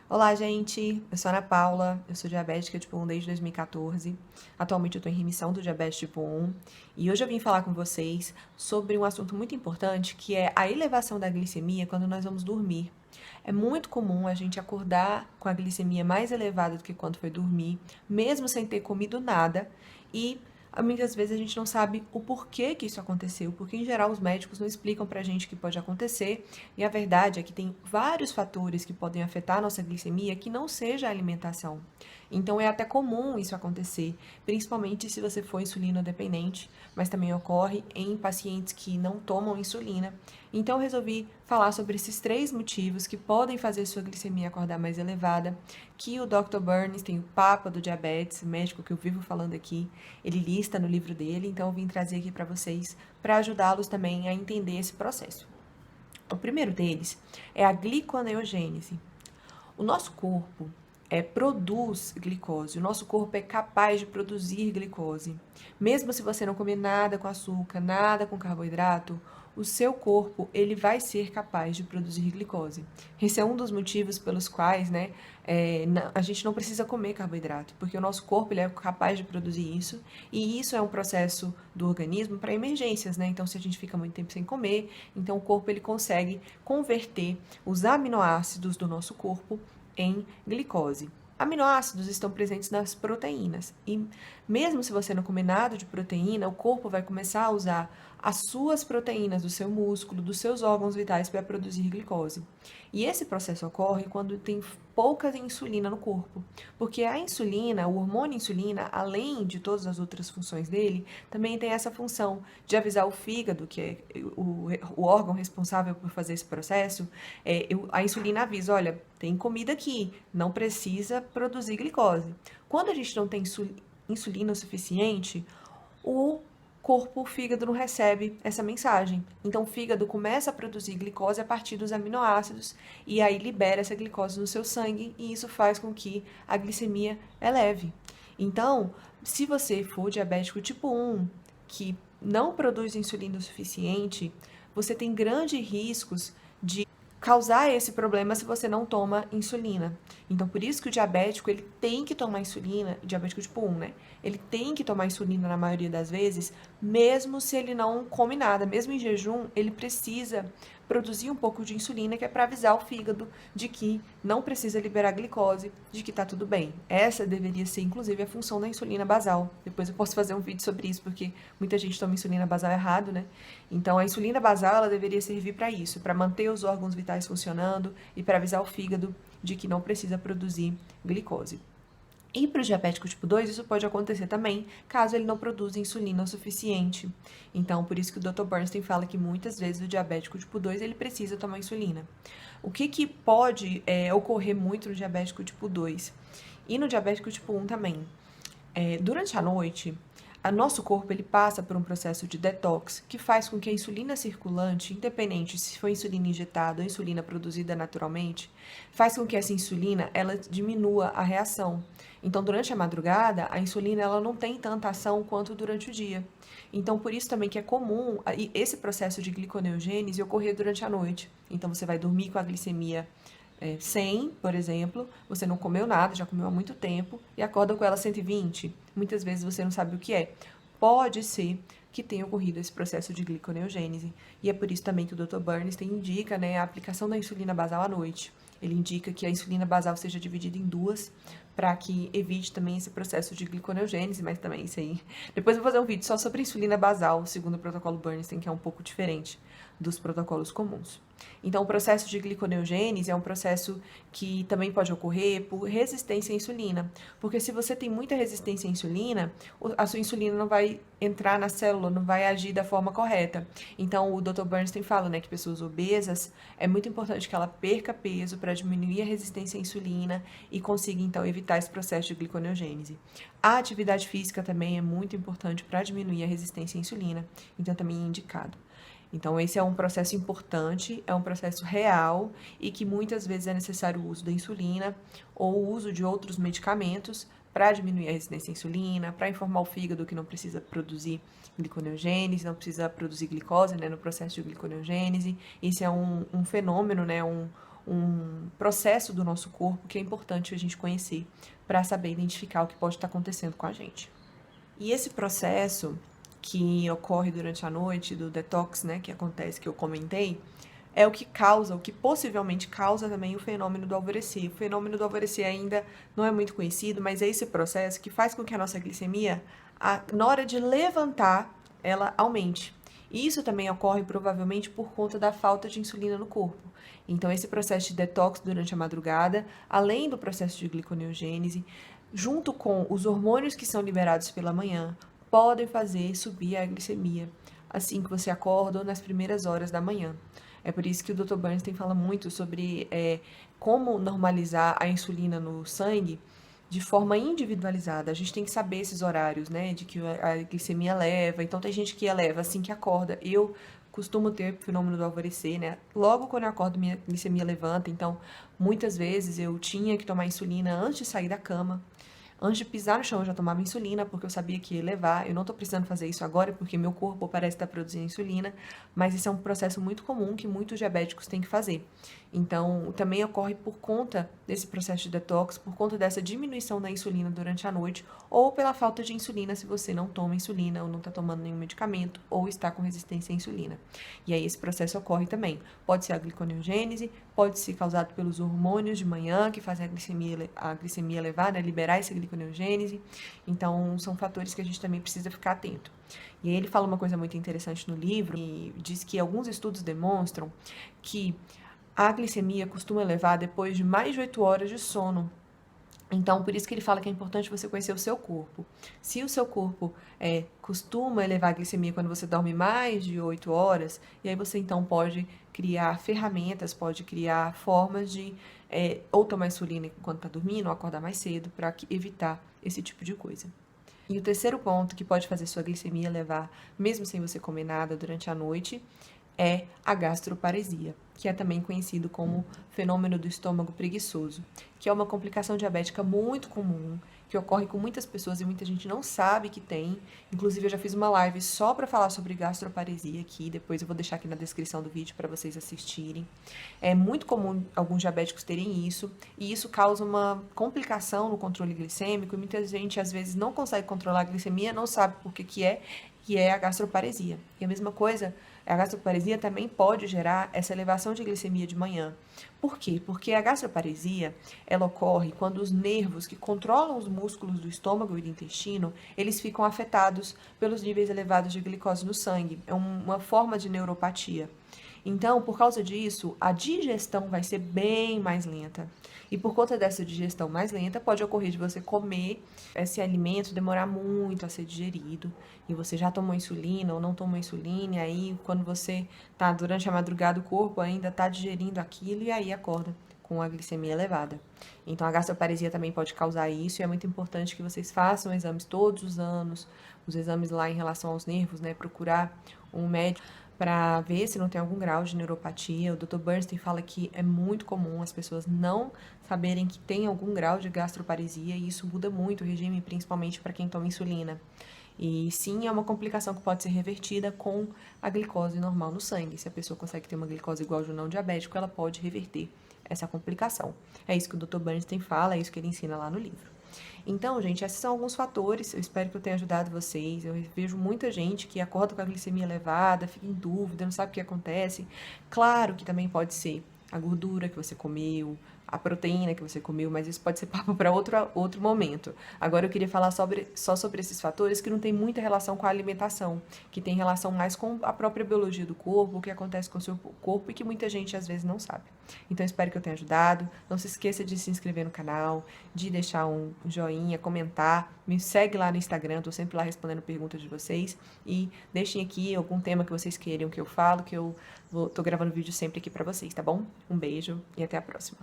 Olá, gente. Eu sou a Ana Paula, eu sou diabética tipo 1 desde 2014. Atualmente eu estou em remissão do diabetes tipo 1 e hoje eu vim falar com vocês sobre um assunto muito importante que é a elevação da glicemia quando nós vamos dormir. É muito comum a gente acordar com a glicemia mais elevada do que quando foi dormir, mesmo sem ter comido nada, e muitas vezes a gente não sabe o porquê que isso aconteceu, porque em geral os médicos não explicam pra gente o que pode acontecer, e a verdade é que tem vários fatores que podem afetar a nossa glicemia que não seja a alimentação. Então é até comum isso acontecer, principalmente se você for insulino dependente, mas também ocorre em pacientes que não tomam insulina. Então eu resolvi falar sobre esses 3 motivos que podem fazer sua glicemia acordar mais elevada, que o Dr. Burns tem o Papa do diabetes, o médico que eu vivo falando aqui, ele lista no livro dele, então eu vim trazer aqui para vocês para ajudá-los também a entender esse processo. O primeiro deles é a gliconeogênese. O nosso corpo produz glicose, o nosso corpo é capaz de produzir glicose. Mesmo se você não comer nada com açúcar, nada com carboidrato, o seu corpo ele vai ser capaz de produzir glicose. Esse é um dos motivos pelos quais, né, a gente não precisa comer carboidrato, porque o nosso corpo ele é capaz de produzir isso, e isso é um processo do organismo para emergências, né? Então, se a gente fica muito tempo sem comer, então o corpo ele consegue converter os aminoácidos do nosso corpo em glicose. Aminoácidos estão presentes nas proteínas e mesmo se você não comer nada de proteína, o corpo vai começar a usar as suas proteínas do seu músculo, dos seus órgãos vitais para produzir glicose. E esse processo ocorre quando tem pouca insulina no corpo, porque a insulina, o hormônio insulina, além de todas as outras funções dele, também tem essa função de avisar o fígado, que é o órgão responsável por fazer esse processo, a insulina avisa, olha, tem comida aqui, não precisa produzir glicose. Quando a gente não tem insulina o suficiente, o corpo, o fígado não recebe essa mensagem. Então o fígado começa a produzir glicose a partir dos aminoácidos e aí libera essa glicose no seu sangue e isso faz com que a glicemia eleve. Então, se você for diabético tipo 1, que não produz insulina o suficiente, você tem grandes riscos de causar esse problema se você não toma insulina. Então, por isso que o diabético, ele tem que tomar insulina, diabético tipo 1, né? Ele tem que tomar insulina na maioria das vezes, mesmo se ele não come nada, mesmo em jejum, ele precisa produzir um pouco de insulina, que é para avisar o fígado de que não precisa liberar glicose, de que tá tudo bem. Essa deveria ser, inclusive, a função da insulina basal. Depois eu posso fazer um vídeo sobre isso, porque muita gente toma insulina basal errado, né? Então, a insulina basal, ela deveria servir para isso, para manter os órgãos vitais funcionando e para avisar o fígado de que não precisa produzir glicose. E para o diabético tipo 2, isso pode acontecer também, caso ele não produza insulina o suficiente. Então, por isso que o Dr. Bernstein fala que muitas vezes o diabético tipo 2, ele precisa tomar insulina. O que pode ocorrer muito no diabético tipo 2 e no diabético tipo 1 também? Durante a noite, o nosso corpo ele passa por um processo de detox que faz com que a insulina circulante, independente se for insulina injetada ou insulina produzida naturalmente, faz com que essa insulina ela diminua a reação. Então, durante a madrugada, a insulina ela não tem tanta ação quanto durante o dia. Então, por isso também que é comum esse processo de gliconeogênese ocorrer durante a noite. Então, você vai dormir com a glicemia 100, por exemplo, você não comeu nada, já comeu há muito tempo, e acorda com ela 120. Muitas vezes você não sabe o que é. Pode ser que tenha ocorrido esse processo de gliconeogênese. E é por isso também que o Dr. Burns indica, né, a aplicação da insulina basal à noite. Ele indica que a insulina basal seja dividida em duas, para que evite também esse processo de gliconeogênese, mas também isso aí. Depois eu vou fazer um vídeo só sobre insulina basal, segundo o protocolo Bernstein, que é um pouco diferente dos protocolos comuns. Então, o processo de gliconeogênese é um processo que também pode ocorrer por resistência à insulina, porque se você tem muita resistência à insulina, a sua insulina não vai entrar na célula, não vai agir da forma correta. Então, o Dr. Bernstein fala, né, que pessoas obesas é muito importante que ela perca peso para diminuir a resistência à insulina e consiga, então, evitar esse processo de gliconeogênese. A atividade física também é muito importante para diminuir a resistência à insulina, então também é indicado. Então, esse é um processo importante, é um processo real e que muitas vezes é necessário o uso da insulina ou o uso de outros medicamentos para diminuir a resistência à insulina, para informar o fígado que não precisa produzir gliconeogênese, não precisa produzir glicose, né, no processo de gliconeogênese. Isso é um fenômeno, né, um processo do nosso corpo que é importante a gente conhecer para saber identificar o que pode estar acontecendo com a gente. E esse processo que ocorre durante a noite do detox, né, que acontece, que eu comentei, é o que causa, o que possivelmente causa também o fenômeno do alvorecer. O fenômeno do alvorecer ainda não é muito conhecido, mas é esse processo que faz com que a nossa glicemia, na hora de levantar, ela aumente. E isso também ocorre provavelmente por conta da falta de insulina no corpo. Então, esse processo de detox durante a madrugada, além do processo de gliconeogênese, junto com os hormônios que são liberados pela manhã, podem fazer subir a glicemia assim que você acorda ou nas primeiras horas da manhã. É por isso que o Dr. Bernstein fala muito sobre como normalizar a insulina no sangue de forma individualizada. A gente tem que saber esses horários, né, de que a glicemia leva. Então, tem gente que eleva assim que acorda. Eu costumo ter o fenômeno do alvorecer, né? Logo quando eu acordo, minha glicemia levanta. Então, muitas vezes eu tinha que tomar insulina antes de sair da cama. Antes de pisar no chão, eu já tomava insulina, porque eu sabia que ia levar. Eu não estou precisando fazer isso agora, porque meu corpo parece estar produzindo insulina, mas isso é um processo muito comum que muitos diabéticos têm que fazer. Então, também ocorre por conta desse processo de detox, por conta dessa diminuição da insulina durante a noite, ou pela falta de insulina se você não toma insulina, ou não está tomando nenhum medicamento, ou está com resistência à insulina. E aí esse processo ocorre também. Pode ser a gliconeogênese, pode ser causado pelos hormônios de manhã, que fazem a glicemia elevar, né, liberar essa gliconeogênese. Então, são fatores que a gente também precisa ficar atento. E aí ele fala uma coisa muito interessante no livro, e diz que alguns estudos demonstram que a glicemia costuma elevar depois de mais de 8 horas de sono. Então, por isso que ele fala que é importante você conhecer o seu corpo. Se o seu corpo costuma elevar a glicemia quando você dorme mais de 8 horas, e aí você então pode criar ferramentas, pode criar formas de ou tomar insulina enquanto está dormindo, ou acordar mais cedo, para evitar esse tipo de coisa. E o terceiro ponto que pode fazer sua glicemia elevar, mesmo sem você comer nada durante a noite, é a gastroparesia, que é também conhecido como fenômeno do estômago preguiçoso, que é uma complicação diabética muito comum, que ocorre com muitas pessoas e muita gente não sabe que tem. Inclusive, eu já fiz uma live só para falar sobre gastroparesia aqui, depois eu vou deixar aqui na descrição do vídeo para vocês assistirem. É muito comum alguns diabéticos terem isso, e isso causa uma complicação no controle glicêmico, e muita gente às vezes não consegue controlar a glicemia, não sabe por que é a gastroparesia. E a mesma coisa, a gastroparesia também pode gerar essa elevação de glicemia de manhã. Por quê? Porque a gastroparesia, ela ocorre quando os nervos que controlam os músculos do estômago e do intestino, eles ficam afetados pelos níveis elevados de glicose no sangue. É uma forma de neuropatia. Então, por causa disso, a digestão vai ser bem mais lenta. E por conta dessa digestão mais lenta, pode ocorrer de você comer esse alimento, demorar muito a ser digerido, e você já tomou insulina ou não tomou insulina, e aí quando você tá durante a madrugada, o corpo ainda tá digerindo aquilo, e aí acorda com a glicemia elevada. Então, a gastroparesia também pode causar isso, e é muito importante que vocês façam exames todos os anos, os exames lá em relação aos nervos, né, procurar um médico para ver se não tem algum grau de neuropatia. O Dr. Bernstein fala que é muito comum as pessoas não saberem que tem algum grau de gastroparesia, e isso muda muito o regime, principalmente para quem toma insulina. E sim, é uma complicação que pode ser revertida com a glicose normal no sangue. Se a pessoa consegue ter uma glicose igual ao de um não diabético, ela pode reverter essa complicação. É isso que o Dr. Bernstein fala, é isso que ele ensina lá no livro. Então, gente, esses são alguns fatores. Eu espero que eu tenha ajudado vocês. Eu vejo muita gente que acorda com a glicemia elevada, fica em dúvida, não sabe o que acontece. Claro que também pode ser a gordura que você comeu, a proteína que você comeu, mas isso pode ser papo para outro momento. Agora eu queria falar só sobre esses fatores que não tem muita relação com a alimentação, que tem relação mais com a própria biologia do corpo, o que acontece com o seu corpo, e que muita gente às vezes não sabe. Então espero que eu tenha ajudado. Não se esqueça de se inscrever no canal, de deixar um joinha, comentar. Me segue lá no Instagram, tô sempre lá respondendo perguntas de vocês. E deixem aqui algum tema que vocês queiram que eu falo, que eu tô gravando vídeo sempre aqui para vocês, tá bom? Um beijo e até a próxima.